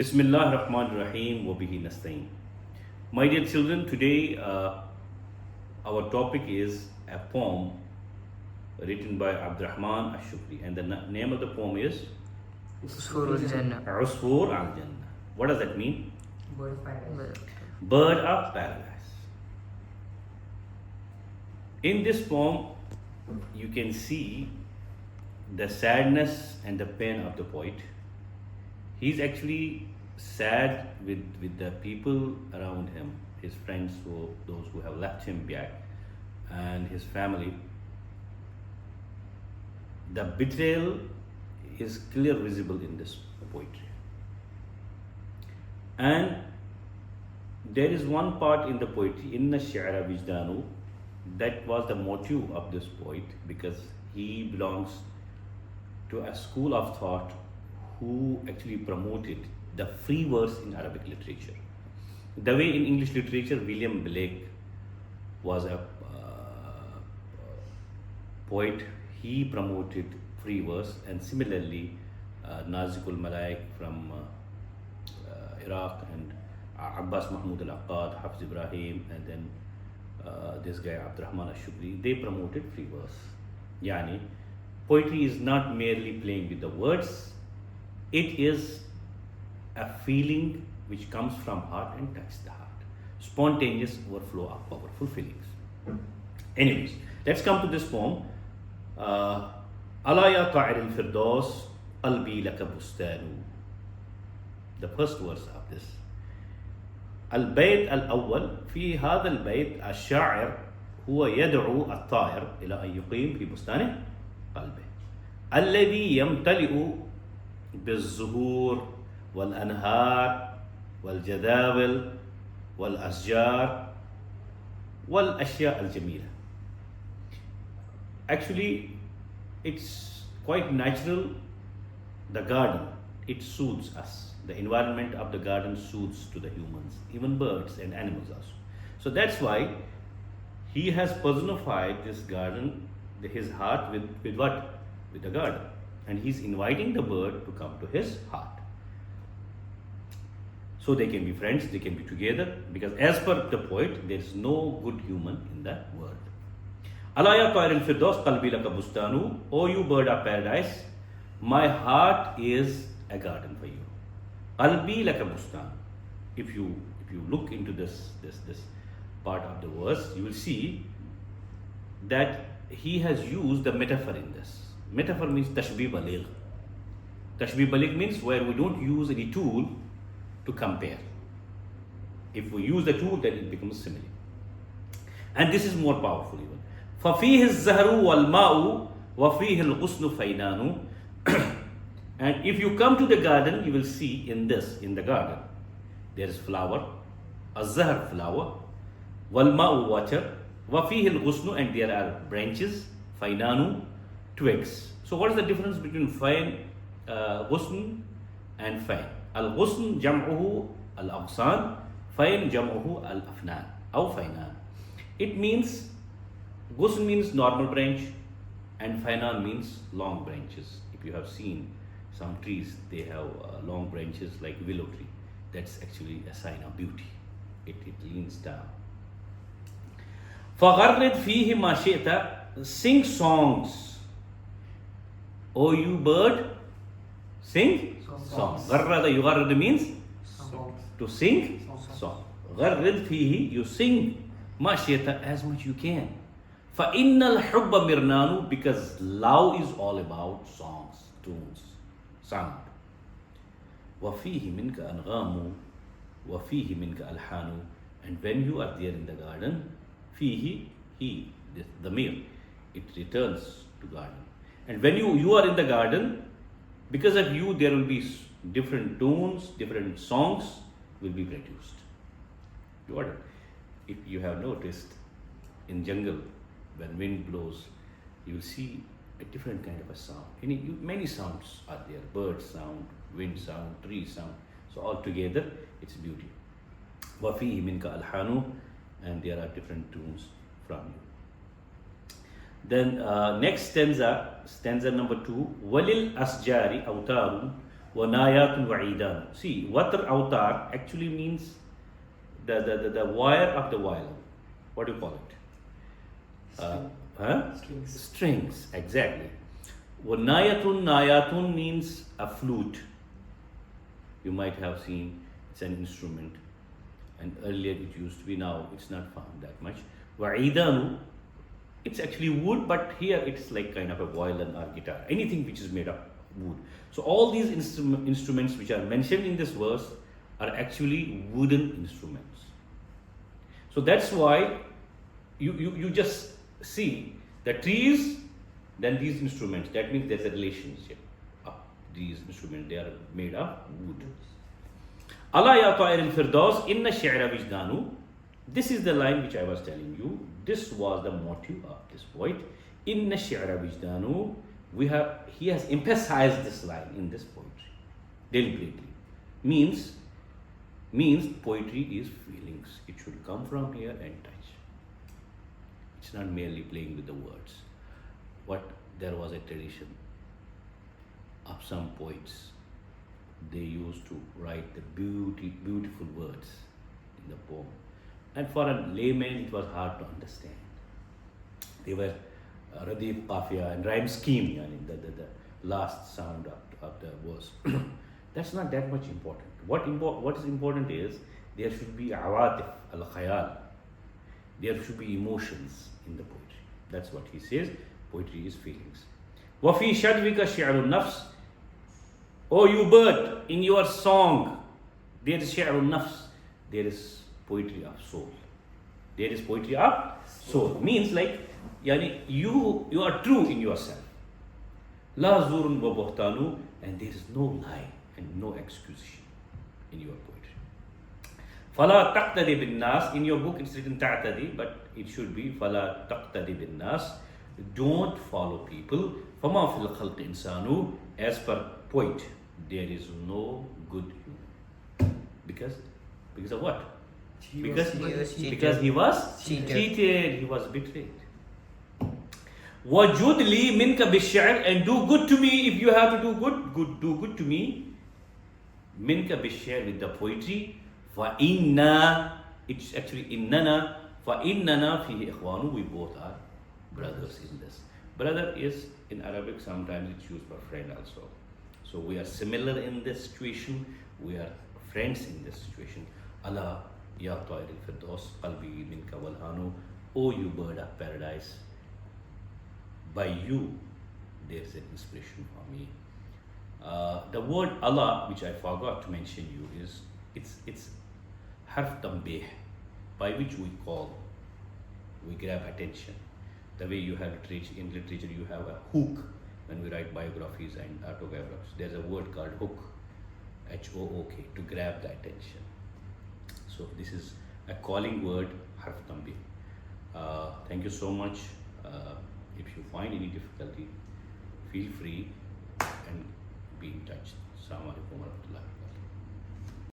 Bismillah Rahman Rahim wa bihi nasta'in. My dear children, today our topic is a poem written by Abdurrahman Shukry, and the name of the poem is Asfour Al Jannah. Asfour Al Jannah. What does that mean? Bird of paradise. Bird of paradise. In this poem, you can see the sadness and the pain of the poet. He's actually sad with the people around him, his friends, those who have left him back, and his family. The betrayal is clearly visible in this poetry. And there is one part in the poetry, Inna Shi'ra Wijdanu, that was the motive of this poet, because he belongs to a school of thought who actually promoted the free verse in Arabic literature. The way in English literature, William Blake was a poet, he promoted free verse, and similarly Nazikul Malaik from Iraq, and Abbas Mahmoud al-Aqad, Hafiz Ibrahim, and then this guy Abdurrahman Shukry, they promoted free verse. Yani, poetry is not merely playing with the words, it is a feeling which comes from heart and touches the heart. Spontaneous overflow of powerful feelings. Anyways, let's come to this poem. Ala ya ta'ir al-firdaus, qalbi laka bustanu. The first verse of this. البيت الأول في هذا البيت الشاعر هو يدعو الطائر إلى أن يقيم في بستان قلبه الذي يمتلئ بالزهور والأنهار والجداول والأشجار والأشياء الجميلة. Actually, it's quite natural. The garden, it soothes us. The environment of the garden soothes to the humans, even birds and animals also. So that's why he has personified this garden, his heart, with what? With the garden. And he's inviting the bird to come to his heart. So they can be friends, they can be together, because as per the poet, there is no good human in the world. Ala ya ta'ir al-firdaus qalbi laka bustanu, O you bird of paradise, my heart is a garden for you. Qalbi laka bustan. If you look into this part of the verse, you will see that he has used the metaphor in this. Metaphor means tashbih baligh. Tashbih baligh means where we don't use any tool to compare. If we use the tool, then it becomes simile. And this is more powerful even. فَفِيهِ الزَّهْرُ وَالْمَاءُ وَفِيهِ الْغُصْنُ فَيْنَانُ. And if you come to the garden, you will see in the garden, there is flower, az-zahr flower, wal-ma'u water, وَفِيهِ الْغُصْنُ, and there are branches, fainanu, twigs. So what is the difference between ghusn and fain? Al-ghusn jam'uhu al-aghsan, fain jam'uhu al-afnan, aw fainan. It means, ghusn means normal branch, and fainan means long branches. If you have seen some trees, they have long branches like willow tree. That's actually a sign of beauty. It leans down. فَغَرِّدْ فِيهِ مَا شِئْتَ, sing songs. O you bird, sing song. Gharrada, yugharrada means to sing song. Gharrid fihi, you sing ma shi'ta, as much you can. Fa innal hubba mirnanu, because love is all about songs, tunes, sound. Wa fihi minka anghamu, wa fihi minka alhanu. And when you are there in the garden, fihi, he, the mir, it returns to garden. And when you are in the garden, because of you, there will be different tunes, different songs will be produced. You got it? If you have noticed, in jungle, when wind blows, you will see a different kind of a sound. Many sounds are there: bird sound, wind sound, tree sound. So all together, it's beauty. وَفِيهِ مِنْكَ أَلْحَانُ, and there are different tunes from you. Then next stanza number 2. Walil asjari awtarun وَنَايَاتٌ وَعِيدَانٌ. See, watr awtar actually means the wire of the violin. What do you call it? Strings, exactly. Nayatun means a flute. You might have seen it's an instrument, and earlier it used to be, now it's not found that much. Wa'idanu, it's actually wood, but here it's like kind of a violin or guitar, anything which is made of wood. So all these instruments which are mentioned in this verse are actually wooden instruments. So that's why you just see the trees, then these instruments. That means there's a relationship of these instruments. They are made of wood. Allah ya ta'ir al-firdaus inna shi'ra wijdanu. This is the line which I was telling you. This was the motive of this poet. Inna shi'ra wijdanu. He has emphasized this line in this poetry deliberately. Means poetry is feelings. It should come from here and touch. It's not merely playing with the words. There was a tradition of some poets. They used to write the beautiful words in the poem, and for a layman it was hard to understand. They were radif, qafiyah and rhyme scheme, the last sound of the verse. That's not that much important. What is important is there should be awatif, al-khayal. There should be emotions in the poetry. That's what he says. Poetry is feelings. وَفِي شَدْوِكَ شِعْرُ النَّفْسِ. Oh, you bird, in your song, there is shi'r al-nafs. There is poetry of soul. There is poetry of soul. Means like, you are true in yourself. La zurun wa buhtanu, and there is no lie and no accusation in your poetry. Fala taqtadi bin nas. In your book it's written ta'tadi, but it should be fala taqtadi bin nas. Don't follow people. Fama fil khalqi insanu. As per poet, there is no good human. Because of what? Because he was cheated. He was betrayed. Wajud li minka bish-shi'r, and do good to me. If you have to do good to me. Minka bish-shi'r, with the poetry. Fa inna, it's actually innana. Fa innana fihi ikhwanu, we both are brothers in this. Brother is in Arabic, sometimes it's used for friend also. So we are similar in this situation. We are friends in this situation. Allah ya ta'ir al-firdaus qalbi minka walhanu. Oh, you bird of paradise, by you there is an inspiration for me. The word Allah, which I forgot to mention you, is it's harf tambih, by which we grab attention. The way you have in literature, you have a hook when we write biographies and autobiographies. There's a word called hook, H-O-O-K, to grab the attention. So this is a calling word, harf tambih. Thank you so much. If you find any difficulty, feel free and be in touch. Assalamu alaikum wa rahmatullahi wa barakatuh.